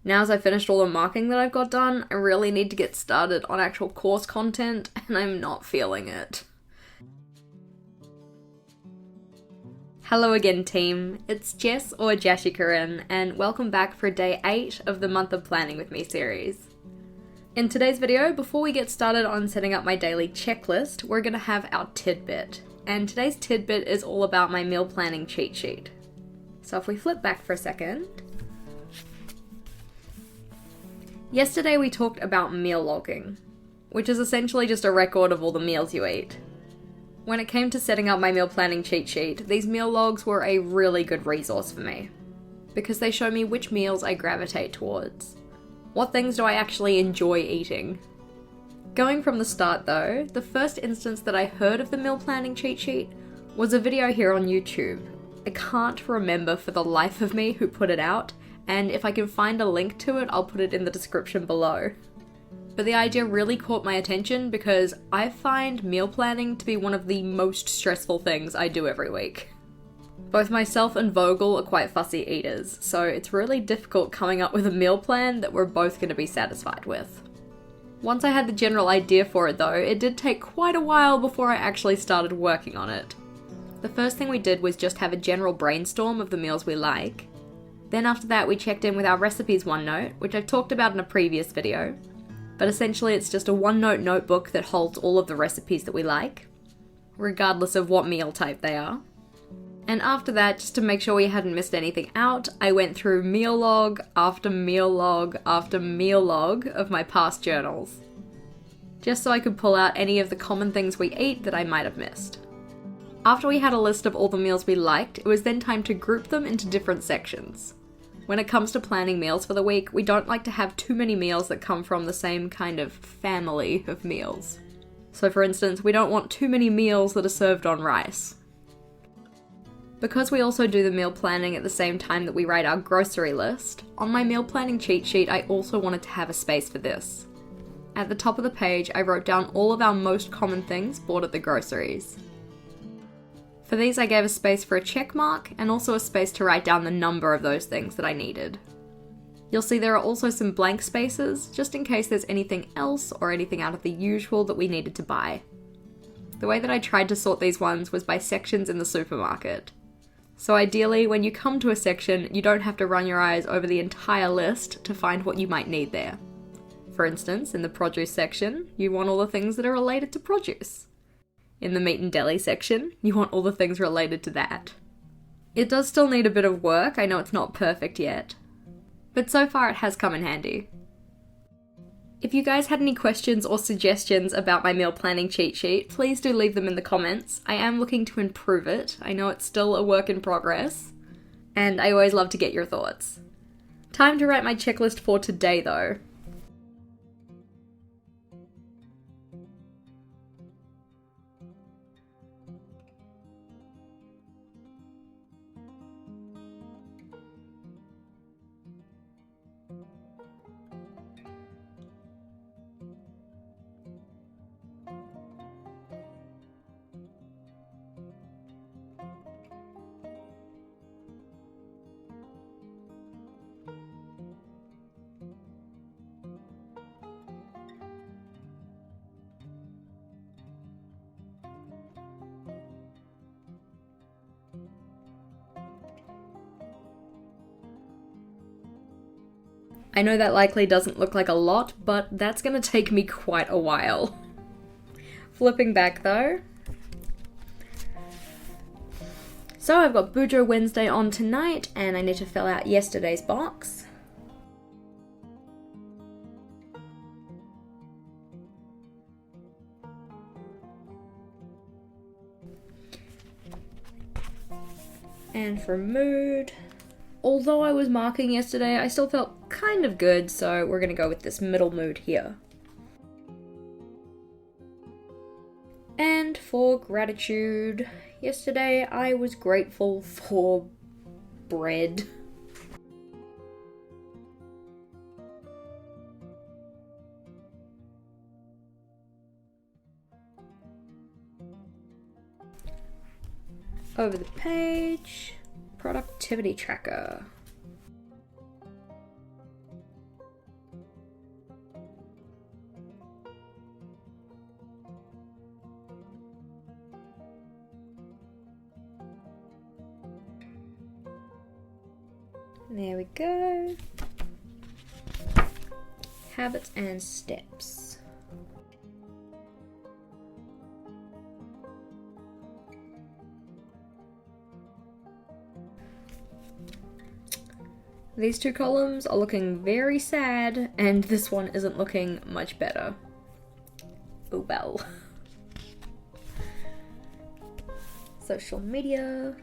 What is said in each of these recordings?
Now as I finished all the marking that I've got done, I really need to get started on actual course content, and I'm not feeling it. Hello again team, it's Jess or JashiiCorrin, and welcome back for day 8 of the Month of Planning with Me series. In today's video, before we get started on setting up my daily checklist, we're going to have our tidbit. And today's tidbit is all about my meal planning cheat sheet. So if we flip back for a second. Yesterday we talked about meal logging, which is essentially just a record of all the meals you eat. When it came to setting up my meal planning cheat sheet, these meal logs were a really good resource for me, because they show me which meals I gravitate towards. What things do I actually enjoy eating? Going from the start though, the first instance that I heard of the meal planning cheat sheet was a video here on YouTube. I can't remember for the life of me who put it out, and if I can find a link to it, I'll put it in the description below. But the idea really caught my attention because I find meal planning to be one of the most stressful things I do every week. Both myself and Vogel are quite fussy eaters, so it's really difficult coming up with a meal plan that we're both going to be satisfied with. Once I had the general idea for it though, it did take quite a while before I actually started working on it. The first thing we did was just have a general brainstorm of the meals we like. Then after that we checked in with our recipes OneNote, which I've talked about in a previous video. But essentially it's just a OneNote notebook that holds all of the recipes that we like, regardless of what meal type they are. And after that, just to make sure we hadn't missed anything out, I went through meal log after meal log after meal log of my past journals, just so I could pull out any of the common things we eat that I might have missed. After we had a list of all the meals we liked, it was then time to group them into different sections. When it comes to planning meals for the week, we don't like to have too many meals that come from the same kind of family of meals. So for instance, we don't want too many meals that are served on rice. Because we also do the meal planning at the same time that we write our grocery list, on my meal planning cheat sheet I also wanted to have a space for this. At the top of the page, I wrote down all of our most common things bought at the groceries. For these I gave a space for a check mark and also a space to write down the number of those things that I needed. You'll see there are also some blank spaces, just in case there's anything else or anything out of the usual that we needed to buy. The way that I tried to sort these ones was by sections in the supermarket. So ideally, when you come to a section, you don't have to run your eyes over the entire list to find what you might need there. For instance, in the produce section, you want all the things that are related to produce. In the meat and deli section, you want all the things related to that. It does still need a bit of work, I know it's not perfect yet, but so far it has come in handy. If you guys had any questions or suggestions about my meal planning cheat sheet, please do leave them in the comments. I am looking to improve it. I know it's still a work in progress, and I always love to get your thoughts. Time to write my checklist for today though. I know that likely doesn't look like a lot, but that's gonna take me quite a while. Flipping back though. So I've got Bujo Wednesday on tonight, and I need to fill out yesterday's box. And for mood, although I was marking yesterday, I still felt kind of good, so we're gonna go with this middle mood here. And for gratitude, yesterday I was grateful for bread. Over the page, productivity tracker. There we go. Habits and steps. These two columns are looking very sad, and this one isn't looking much better. Oh well. Social media.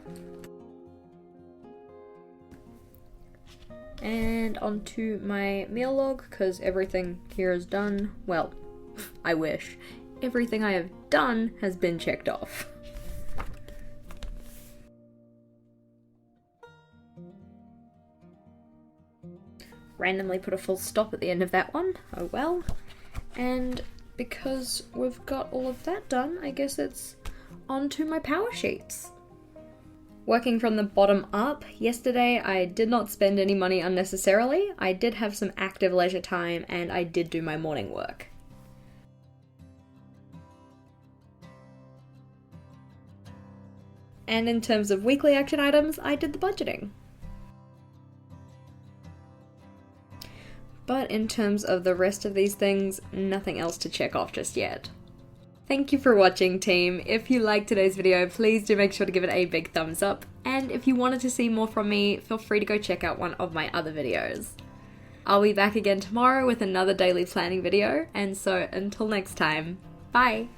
And onto my meal log, because everything here is done. Well, I wish. Everything I have done has been checked off. Randomly put a full stop at the end of that one. Oh well. And because we've got all of that done, I guess it's onto my PowerSheets. Working from the bottom up, yesterday I did not spend any money unnecessarily. I did have some active leisure time and I did do my morning work. And in terms of weekly action items, I did the budgeting. But in terms of the rest of these things, nothing else to check off just yet. Thank you for watching, team. If you liked today's video, please do make sure to give it a big thumbs up. And if you wanted to see more from me, feel free to go check out one of my other videos. I'll be back again tomorrow with another daily planning video, and so until next time, bye!